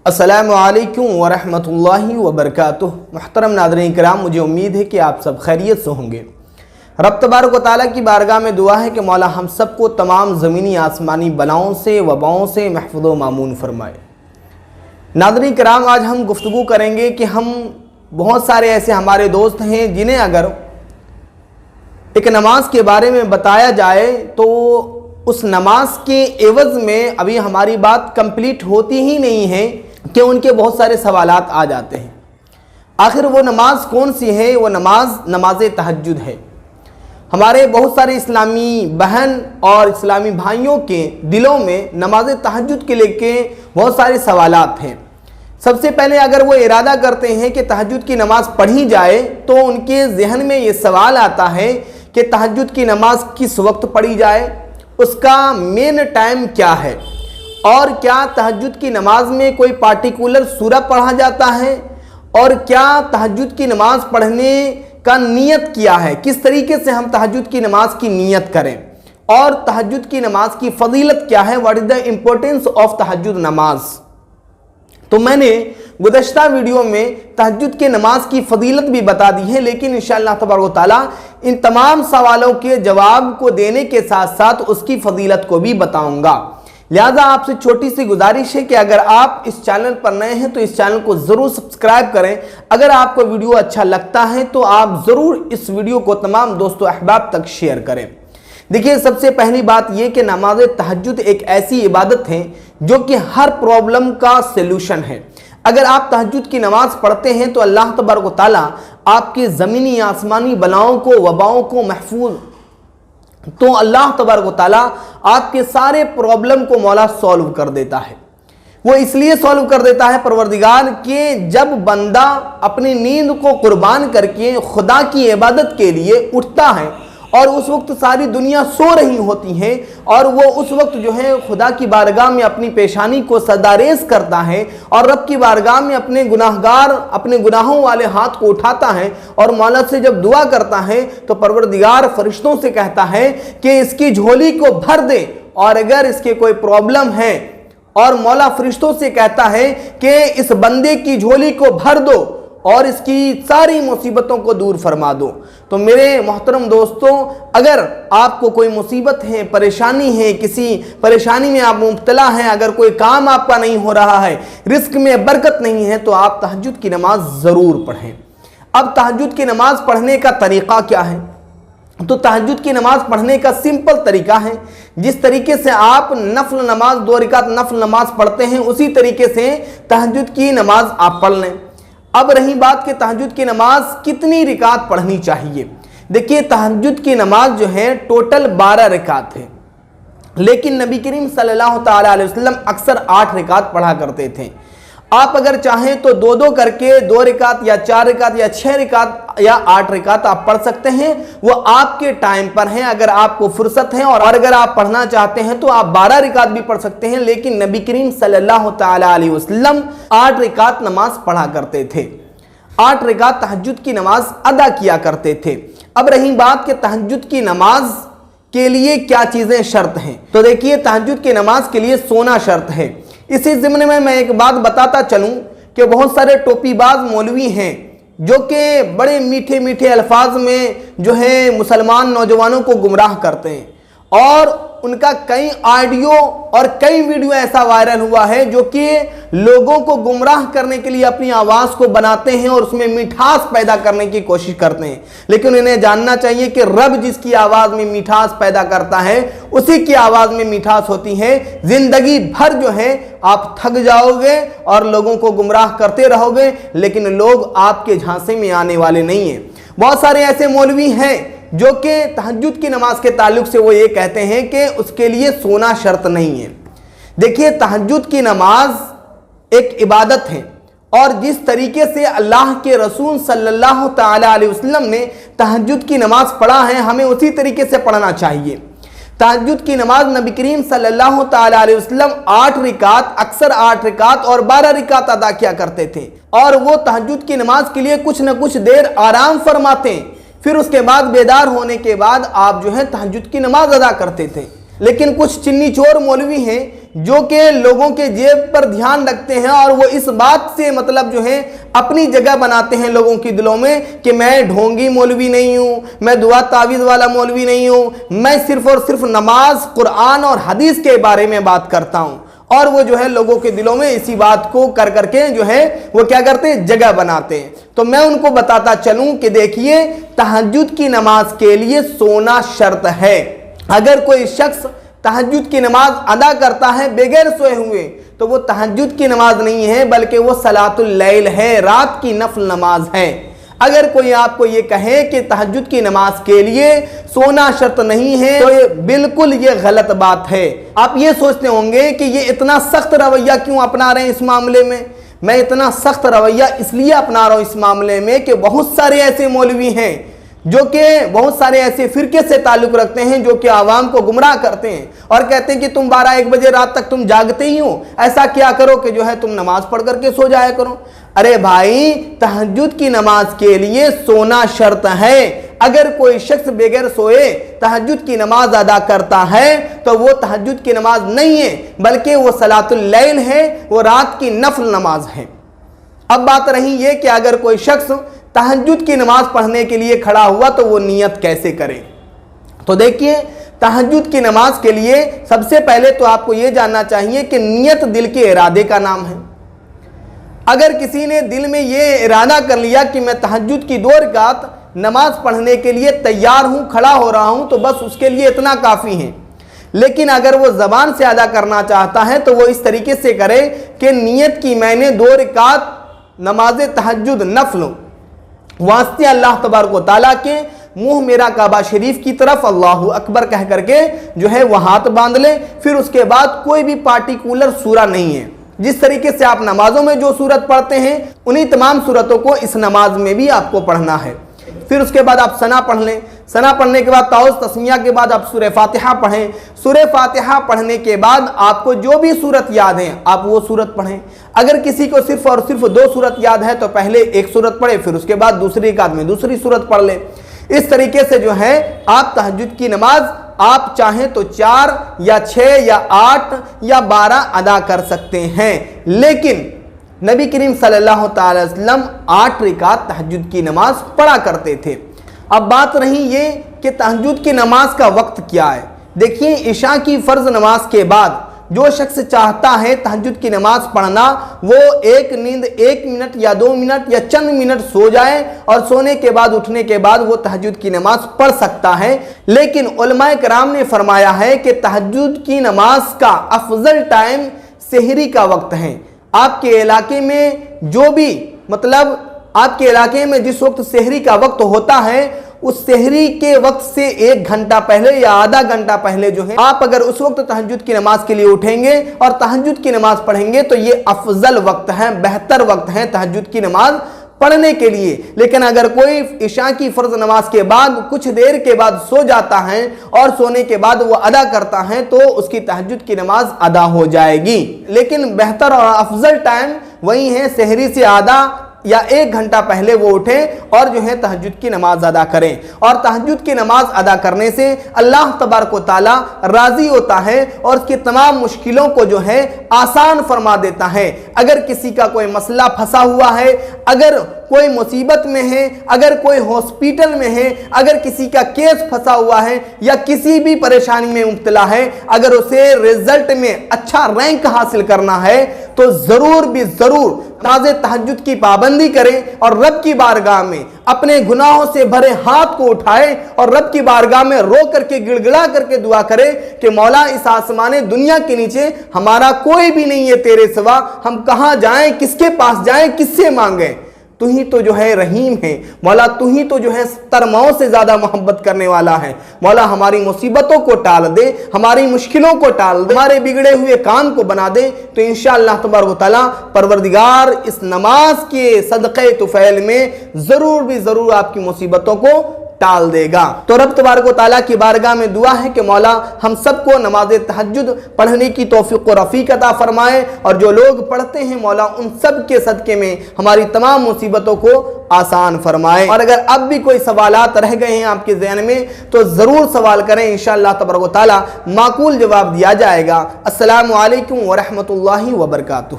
अस्सलामु अलैकुम वरहमतुल्लाहि वबरकातुह। मुहतरम नाज़रीन किराम, मुझे उम्मीद है कि आप सब खैरियत से होंगे। रब तबारक व तआला की बारगाह में दुआ है कि मौला हम सबको तमाम ज़मीनी आसमानी बलाओं से वबाओं से महफूज़ व मामून फरमाए। नाज़रीन किराम, आज हम गुफ्तगू करेंगे कि हम बहुत सारे ऐसे हमारे दोस्त हैं जिन्हें अगर एक नमाज के बारे में बताया जाए तो उस नमाज के एवज़ में अभी हमारी बात कंप्लीट होती ही नहीं है कि उनके बहुत सारे सवालात आ जाते हैं। आखिर वो नमाज कौन सी है? वो नमाज तहज्जुद है। हमारे बहुत सारे इस्लामी बहन और इस्लामी भाइयों के दिलों में नमाज तहज्जुद के लेके बहुत सारे सवालात हैं। सबसे पहले अगर वो इरादा करते हैं कि तहज्जुद की नमाज़ पढ़ी जाए तो उनके जहन में ये सवाल आता है कि तहज्जुद की नमाज़ किस वक्त पढ़ी जाए, उसका मेन टाइम क्या है, और क्या तहज्जुद की नमाज में कोई पार्टिकुलर सूरा पढ़ा जाता है, और क्या तहज्जुद की नमाज पढ़ने का नियत क्या है, किस तरीके से हम तहज्जुद की नमाज की नियत करें, और तहज्जुद की नमाज की फजीलत क्या है, what is the importance of तहज्जुद नमाज। तो मैंने गुज़श्ता वीडियो में तहज्जुद के नमाज की फजीलत भी बता दी है, लेकिन इंशाअल्लाह तबारक व तआला इन तमाम सवालों के जवाब को देने के साथ साथ उसकी फजीलत को भी बताऊंगा। लिहाजा आपसे छोटी सी गुजारिश है कि अगर आप इस चैनल पर नए हैं तो इस चैनल को ज़रूर सब्सक्राइब करें। अगर आपको वीडियो अच्छा लगता है तो आप ज़रूर इस वीडियो को तमाम दोस्तों अहबाब तक शेयर करें। देखिए, सबसे पहली बात यह कि नमाज तहज्जुद एक ऐसी इबादत है जो कि हर प्रॉब्लम का सलूशन है। अगर आप तहज्जुद की नमाज पढ़ते हैं तो अल्लाह तबारक व तआला आपके ज़मीनी आसमानी बलाओं को वबाओं को महफूज, तो अल्लाह तबारक व तआला आपके सारे प्रॉब्लम को मौला सॉल्व कर देता है। वो इसलिए सॉल्व कर देता है परवरदिगार कि जब बंदा अपनी नींद को कुर्बान करके खुदा की इबादत के लिए उठता है और उस वक्त सारी दुनिया सो रही होती है और वो उस वक्त जो है खुदा की बारगाह में अपनी पेशानी को सदारेज करता है और रब की बारगाह में अपने गुनाहों वाले हाथ को उठाता है और मौला से जब दुआ करता है तो परवरदिगार फरिश्तों से कहता है कि इसकी झोली को भर दे, और अगर इसके कोई प्रॉब्लम है और मौला फरिश्तों से कहता है कि इस बंदे की झोली को भर दो और इसकी सारी मुसीबतों को दूर फरमा दो। तो मेरे मोहतरम दोस्तों, अगर आपको कोई मुसीबत है, परेशानी है, किसी परेशानी में आप मुब्तला हैं, अगर कोई काम आपका नहीं हो रहा है, रिस्क में बरकत नहीं है, तो आप तहज्जुद की नमाज ज़रूर पढ़ें। अब तहज्जुद की नमाज पढ़ने का तरीक़ा क्या है? तो तहज्जुद की नमाज पढ़ने का सिंपल तरीका है, जिस तरीके से आप नफल नमाज 2 रकात नफल नमाज पढ़ते हैं उसी तरीके से तहज्जुद की नमाज आप पढ़ लें। अब रही बात कि तहज्जुद की नमाज कितनी रकात पढ़नी चाहिए। देखिए, तहज्जुद की नमाज जो है टोटल 12 रकात है, लेकिन नबी करीम सल्लल्लाहु तआला अलैहि वसल्लम अक्सर 8 रकात पढ़ा करते थे। आप अगर चाहें तो 2-2 करके 2 रकात या 4 रकात या 6 रकात या 8 रकात आप पढ़ सकते हैं। वो आपके टाइम पर है, अगर आपको फुर्सत है, और अगर आप पढ़ना चाहते हैं तो आप 12 रकात भी पढ़ सकते हैं। लेकिन नबी करीम सल्लल्लाहु तआला अलैहि वसल्लम 8 रकात नमाज पढ़ा करते थे, 8 रकात तहज्जुद की नमाज अदा किया करते थे। अब रही बात कि तहज्जुद की नमाज के लिए क्या चीजें शर्त हैं, तो देखिए, तहज्जुद की नमाज के लिए सोना शर्त है। इसी ज़िम्न में मैं एक बात बताता चलूं कि बहुत सारे टोपीबाज मौलवी हैं जो कि बड़े मीठे मीठे अल्फाज में जो है मुसलमान नौजवानों को गुमराह करते हैं, और उनका कई ऑडियो और कई वीडियो ऐसा वायरल हुआ है जो कि लोगों को गुमराह करने के लिए अपनी आवाज़ को बनाते हैं और उसमें मिठास पैदा करने की कोशिश करते हैं। लेकिन उन्हें जानना चाहिए कि रब जिसकी आवाज़ में मिठास पैदा करता है उसी की आवाज़ में मिठास होती है। जिंदगी भर जो है आप थक जाओगे और लोगों को गुमराह करते रहोगे, लेकिन लोग आपके झांसे में आने वाले नहीं हैं। बहुत सारे ऐसे मौलवी हैं जो कि तहज्जुद की नमाज के ताल्लुक से वो ये कहते हैं कि उसके लिए सोना शर्त नहीं है। देखिए, तहज्जुद की नमाज एक इबादत है, और जिस तरीके से अल्लाह के रसूल सल्लल्लाहु तआला अलैहि वसल्लम ने तहज्जुद की नमाज पढ़ा है, हमें उसी तरीके से पढ़ना चाहिए। तहज्जुद की नमाज नबी करीम सल्लल्लाहु तआला अलैहि वसल्लम 8 रकात, अक्सर 8 रकात और 12 रकात अदा किया करते थे, और वो तहज्जुद की नमाज के लिए कुछ न कुछ देर आराम फरमाते, फिर उसके बाद बेदार होने के बाद आप जो है तहज्जुद की नमाज अदा करते थे। لیکن کچھ چنی چور مولوی ہیں جو کہ لوگوں کے جیب پر دھیان رکھتے ہیں اور وہ اس بات سے مطلب جو ہے اپنی جگہ بناتے ہیں لوگوں کی دلوں میں کہ میں ڈھونگی مولوی نہیں ہوں، میں دعا تعویذ والا مولوی نہیں ہوں، میں صرف اور صرف نماز، قرآن اور حدیث کے بارے میں بات کرتا ہوں، اور وہ جو ہے لوگوں کے دلوں میں اسی بات کو کر کر کے جو ہے وہ کیا کرتے ہیں، جگہ بناتے ہیں۔ تو میں ان کو بتاتا چلوں کہ دیکھیے تہجد کی نماز کے لیے سونا شرط ہے۔ اگر کوئی شخص تہجد کی نماز ادا کرتا ہے بغیر سوئے ہوئے تو وہ تہجد کی نماز نہیں ہے بلکہ وہ صلاۃ اللیل ہے، رات کی نفل نماز ہے۔ اگر کوئی آپ کو یہ کہے کہ تہجد کی نماز کے لیے سونا شرط نہیں ہے تو بالکل یہ غلط بات ہے۔ آپ یہ سوچتے ہوں گے کہ یہ اتنا سخت رویہ کیوں اپنا رہے ہیں اس معاملے میں؟ میں اتنا سخت رویہ اس لیے اپنا رہا ہوں اس معاملے میں کہ بہت سارے ایسے مولوی ہیں جو کہ بہت سارے ایسے فرقے سے تعلق رکھتے ہیں جو کہ عوام کو گمراہ کرتے ہیں اور کہتے ہیں کہ تم 12-1 بجے رات تک تم جاگتے ہی ہو، ایسا کیا کرو کہ جو ہے تم نماز پڑھ کر کے سو جایا کرو۔ ارے بھائی، تہجد کی نماز کے لیے سونا شرط ہے۔ اگر کوئی شخص بغیر سوئے تہجد کی نماز ادا کرتا ہے تو وہ تہجد کی نماز نہیں ہے بلکہ وہ صلاۃ اللیل ہے، وہ رات کی نفل نماز ہے۔ اب بات رہی یہ کہ اگر کوئی شخص تہجد کی نماز پڑھنے کے لیے کھڑا ہوا تو وہ نیت کیسے کرے؟ تو دیکھیے، تہجد کی نماز کے لیے سب سے پہلے تو آپ کو یہ جاننا چاہیے کہ نیت دل کے ارادے کا نام ہے۔ اگر کسی نے دل میں یہ ارادہ کر لیا کہ میں تہجد کی 2 رکعت نماز پڑھنے کے لیے تیار ہوں، کھڑا ہو رہا ہوں، تو بس اس کے لیے اتنا کافی ہے۔ لیکن اگر وہ زبان سے ادا کرنا چاہتا ہے تو وہ اس طریقے سے کرے کہ نیت کی میں نے 2 رکعت نماز تہجد نفل واسطے اللہ تبارک و تعالیٰ کے منہ میرا کعبہ شریف کی طرف اللہ اکبر کہہ کر کے جو ہے وہ ہاتھ باندھ لے۔ پھر اس کے بعد کوئی بھی پارٹیکولر سورہ نہیں ہے، جس طریقے سے آپ نمازوں میں جو سورت پڑھتے ہیں انہی تمام سورتوں کو اس نماز میں بھی آپ کو پڑھنا ہے۔ پھر اس کے بعد آپ ثنا پڑھ لیں، ثنا پڑھنے کے بعد تعوذ تسمیہ کے بعد آپ سورہ فاتحہ پڑھیں، سورہ فاتحہ پڑھنے کے بعد آپ کو جو بھی سورت یاد ہیں آپ وہ سورت پڑھیں۔ اگر کسی کو صرف اور صرف 2 سورت یاد ہے تو پہلے 1 سورت پڑھے، پھر اس کے بعد دوسری رکعت میں دوسری سورت پڑھ لے۔ اس طریقے سے جو ہے آپ تہجد کی نماز آپ چاہیں تو 4 یا 6 یا 8 یا 12 ادا کر سکتے ہیں، لیکن نبی کریم صلی اللہ تعالی وسلم 8 رکعت تہجد کی نماز پڑھا کرتے تھے۔ اب بات رہی یہ کہ تہجد کی نماز کا وقت کیا ہے۔ دیکھیے، عشاء کی فرض نماز کے بعد جو شخص چاہتا ہے تہجد کی نماز پڑھنا وہ ایک نیند 1 منٹ یا 2 منٹ یا چند منٹ سو جائے اور سونے کے بعد اٹھنے کے بعد وہ تہجد کی نماز پڑھ سکتا ہے۔ لیکن علماء کرام نے فرمایا ہے کہ تہجد کی نماز کا افضل ٹائم سحری کا وقت ہے۔ آپ کے علاقے میں جو بھی مطلب آپ کے علاقے میں جس وقت سحری کا وقت ہوتا ہے اس سحری کے وقت سے 1 گھنٹہ پہلے یا آدھا گھنٹہ پہلے جو ہے آپ اگر اس وقت تہجد کی نماز کے لیے اٹھیں گے اور تہجد کی نماز پڑھیں گے تو یہ افضل وقت ہے، بہتر وقت ہے تہجد کی نماز پڑھنے کے لیے۔ لیکن اگر کوئی عشاء کی فرض نماز کے بعد کچھ دیر کے بعد سو جاتا ہے اور سونے کے بعد وہ ادا کرتا ہے تو اس کی تہجد کی نماز ادا ہو جائے گی۔ لیکن بہتر اور افضل ٹائم وہی ہے سحری سے آدھا یا 1 گھنٹہ پہلے وہ اٹھیں اور جو ہے تہجد کی نماز ادا کریں۔ اور تہجد کی نماز ادا کرنے سے اللہ تبارک و تعالی راضی ہوتا ہے اور اس کی تمام مشکلوں کو جو ہے آسان فرما دیتا ہے۔ اگر کسی کا کوئی مسئلہ پھنسا ہوا ہے، اگر کوئی مصیبت میں ہے، اگر کوئی ہاسپیٹل میں ہے، اگر کسی کا کیس پھنسا ہوا ہے یا کسی بھی پریشانی میں مبتلا ہے، اگر اسے رزلٹ میں اچھا رینک حاصل کرنا ہے تو ضرور بھی ضرور نماز تہجد کی پابندی کریں اور رب کی بارگاہ میں اپنے گناہوں سے بھرے ہاتھ کو اٹھائے اور رب کی بارگاہ میں رو کر کے گڑ گڑا کر کے دعا کرے کہ مولا اس آسمان دنیا کے نیچے ہمارا کوئی بھی نہیں ہے تیرے سوا، ہم کہاں جائیں، کس کے پاس جائیں، کس سے مانگیں؟ تو ہی تو جو ہے رحیم ہے مولا، تو ہی تو جو ہے 70 ماؤں سے زیادہ محبت کرنے والا ہے مولا۔ ہماری مصیبتوں کو ٹال دے، ہماری مشکلوں کو ٹال دے، ہمارے بگڑے ہوئے کام کو بنا دے، تو انشاءاللہ تبارک و تعالی پروردگار اس نماز کے صدقے طفیل میں ضرور بھی ضرور آپ کی مصیبتوں کو टाल देगा। तो रब तबारक व तआला की बारगाह में दुआ है कि मौला हम सबको नमाज तहज्जुद पढ़ने की तौफीक व रफ़ीक अता फरमाए, और जो लोग पढ़ते हैं मौला उन सब के सदक़े में हमारी तमाम मुसीबतों को आसान फरमाए। और अगर अब भी कोई सवालात रह गए हैं आपके ज़हन में तो ज़रूर सवाल करें, इंशाअल्लाह तबारक व तआला माकूल जवाब दिया जाएगा। अस्सलामु अलैकुम व रहमतुल्लाहि व बरकातुहू।